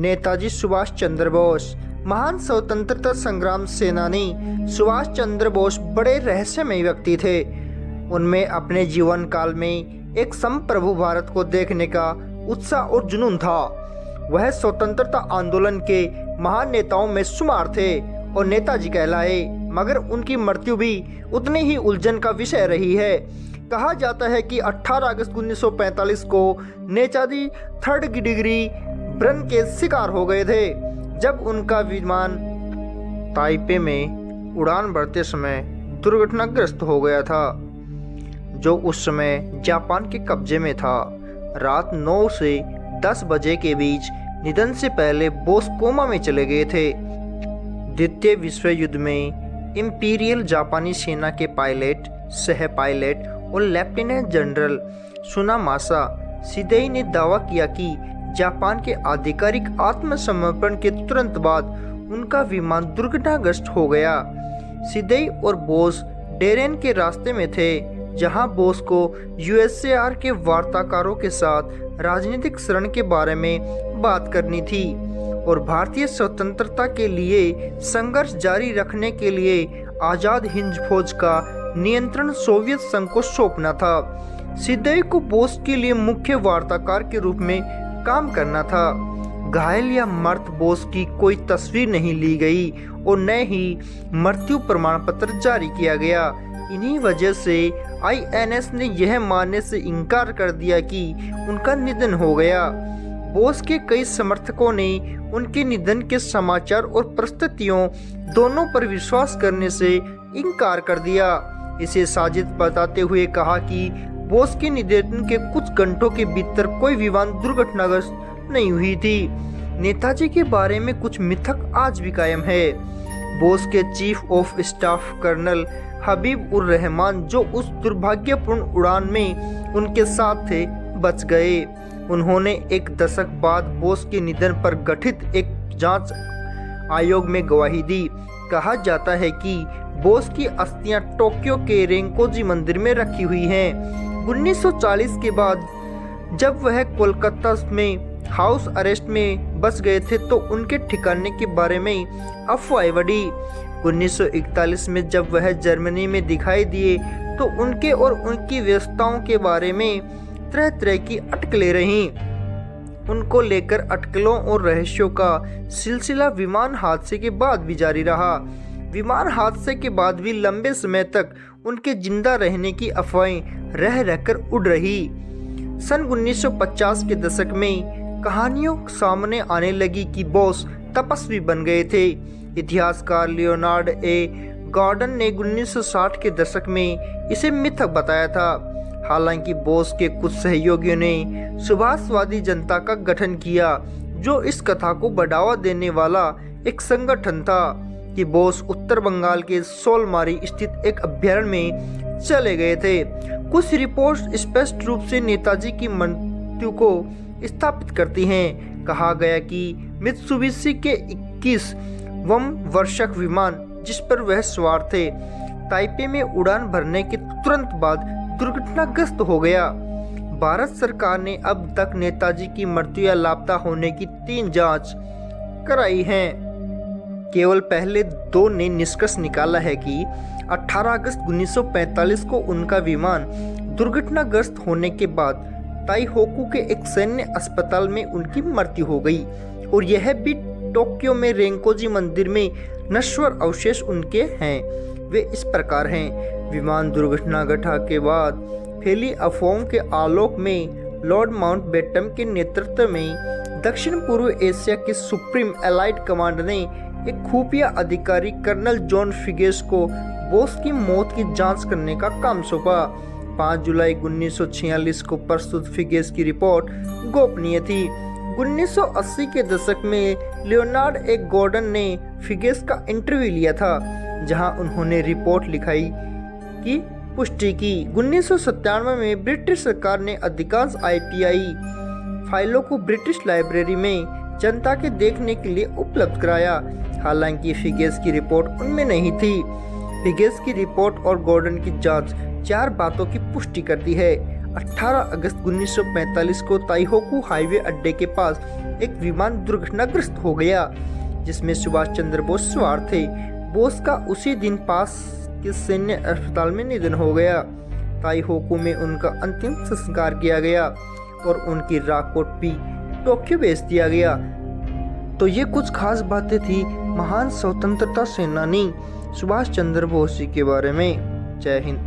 नेताजी सुभाष चंद्र बोस। महान स्वतंत्रता संग्राम सेनानी सुभाष चंद्र बोस बड़े रहस्यमय व्यक्ति थे। उनमें अपने जीवन काल में एक संप्रभु भारत को देखने का उत्साह और जुनून था। वह स्वतंत्रता आंदोलन के महान नेताओं में शुमार थे और नेताजी कहलाए, मगर उनकी मृत्यु भी उतनी ही उलझन का विषय रही है। कहा जाता है कि 18 अगस्त 1945 को नेताजी 3rd डिग्री ब्रन के शिकार हो गए थे, जब उनका विमान ताइपे में उड़ान भरते समय दुर्घटनाग्रस्त हो गया था, जो उस समय जापान के कब्जे में था। रात 9 से 10 बजे के बीच निधन से पहले बोस कोमा में चले गए थे। द्वितीय विश्व युद्ध में इंपीरियल जापानी सेना के पायलट, सह पायलट और लेफ्टिनेंट जनरल सुनामासा शिदेई ने दावा किया कि जापान के आधिकारिक आत्मसमर्पण के तुरंत बाद उनका विमान दुर्घटनाग्रस्त हो गया। शिदेई और बोस डेरेन के रास्ते में थे, जहां बोस को यूएसएआर के वार्ताकारों के साथ राजनीतिक शरण के बारे में बात करनी थी और भारतीय स्वतंत्रता के लिए संघर्ष जारी रखने के लिए आज़ाद हिंद फौज का नियंत्रण सोवियत संघ को सौंपना था। शिदेई को बोस के लिए मुख्य वार्ताकार के रूप में काम करना था। घायल या मृत बोस की कोई तस्वीर नहीं ली गई और न ही मृत्यु प्रमाण पत्र जारी किया गया। इन्हीं वजह से आईएनएस ने यह मानने से इनकार कर दिया कि उनका निधन हो गया। बोस के कई समर्थकों ने उनके निधन के समाचार और परिस्थितियों दोनों पर विश्वास करने से इनकार कर दिया। इसे साजिश बताते हुए कहा कि बोस के निधन के कुछ घंटों के भीतर कोई विमान दुर्घटनाग्रस्त नहीं हुई थी। नेताजी के बारे में कुछ मिथक आज भी कायम है। बोस के चीफ ऑफ स्टाफ कर्नल हबीब उर रहमान, जो उस दुर्भाग्यपूर्ण उड़ान में उनके साथ थे, बच गए। उन्होंने एक दशक बाद बोस के निधन पर गठित एक जांच आयोग में गवाही दी। कहा जाता है कि बोस की अस्थियां टोक्यो के रेंकोजी मंदिर में रखी हुई हैं। 1940 के बाद जब वह कोलकाता में हाउस अरेस्ट में बच गए थे तो उनके ठिकाने के बारे में अफवाहें बढ़ी। 1941 में जब वह जर्मनी में दिखाई दिए तो उनके और उनकी व्यवस्थाओं के बारे में तरह तरह की अटकलें रहीं। उनको लेकर अटकलों और रहस्यों का सिलसिला विमान हादसे के बाद भी जारी रहा। विमान हादसे के बाद भी लंबे समय तक उनके जिंदा रहने की अफवाहें रह रहकर उड़ रही। सन 1950 के दशक में कहानियों सामने आने लगी कि बोस तपस्वी बन गए थे। इतिहासकार लियोनार्ड ए गॉर्डन ने 1960 के दशक में इसे मिथक बताया था। हालांकि बोस के कुछ सहयोगियों ने सुभाषवादी जनता का गठन किया, जो इस कथा को बढ़ावा देने वाला एक संगठन था कि बोस उत्तर बंगाल के सोलमारी स्थित एक अभ्यारण्य में चले गए थे। कुछ रिपोर्ट्स स्पष्ट रूप से नेताजी की मृत्यु को स्थापित करती हैं। कहा गया कि मित्सुबिशी के 21वां वर्षक विमान जिस पर वह सवार थे, ताइपे में उड़ान भरने के तुरंत बाद दुर्घटनाग्रस्त हो गया। भारत सरकार ने अब तक नेताजी की मृत्यु या लापता होने की 3 जांच कराई हैं। केवल पहले 2 ने निष्कर्ष निकाला है कि 18 अगस्त 1945 को उनका विमान दुर्घटनाग्रस्त होने के बाद ताइहोकू के एक सैन्य अस्पताल में उनकी मृत्यु हो गई और यह भी टोक्यो में रेंकोजी मंदिर में नश्वर अवशेष उनके हैं। वे इस प्रकार हैं। विमान दुर्घटना घटा के बाद फैली अफवाहों के आलोक में लॉर्ड माउंटबेटन के नेतृत्व में दक्षिण पूर्व एशिया के सुप्रीम एलाइड कमांडर ने एक खुफिया अधिकारी कर्नल जॉन फिगेस को बोस की मौत की जांच करने का काम सौंपा। 5 जुलाई 1946 को प्रस्तुत फिगेस की रिपोर्ट गोपनीय थी। 1980 के दशक में लियोनार्ड ए गॉर्डन ने फिगेस का इंटरव्यू लिया था, जहां उन्होंने रिपोर्ट लिखाई की पुष्टि की। 1997 में ब्रिटिश सरकार ने अधिकांश आईटीआई फाइलों को ब्रिटिश लाइब्रेरी में जनता के देखने के लिए उपलब्ध कराया। हालांकि फिगेस की रिपोर्ट उनमें नहीं थी। फिगेस की रिपोर्ट और गॉर्डन की जांच 4 बातों की पुष्टि करती है। 18 अगस्त 1945 को ताइहोकू हाईवे अड्डे के पास एक विमान दुर्घटनाग्रस्त हो गया, जिसमें सुभाष चंद्र बोस सवार थे। बोस का उसी दिन पास के सैन्य अस्पताल में निधन हो गया। ताइहोकू में उनका अंतिम संस्कार किया गया और उनकी राख को टोक्यो भेज दिया गया। तो ये कुछ खास बातें थी महान स्वतंत्रता सेनानी सुभाष चंद्र बोस जी के बारे में। जय हिंद।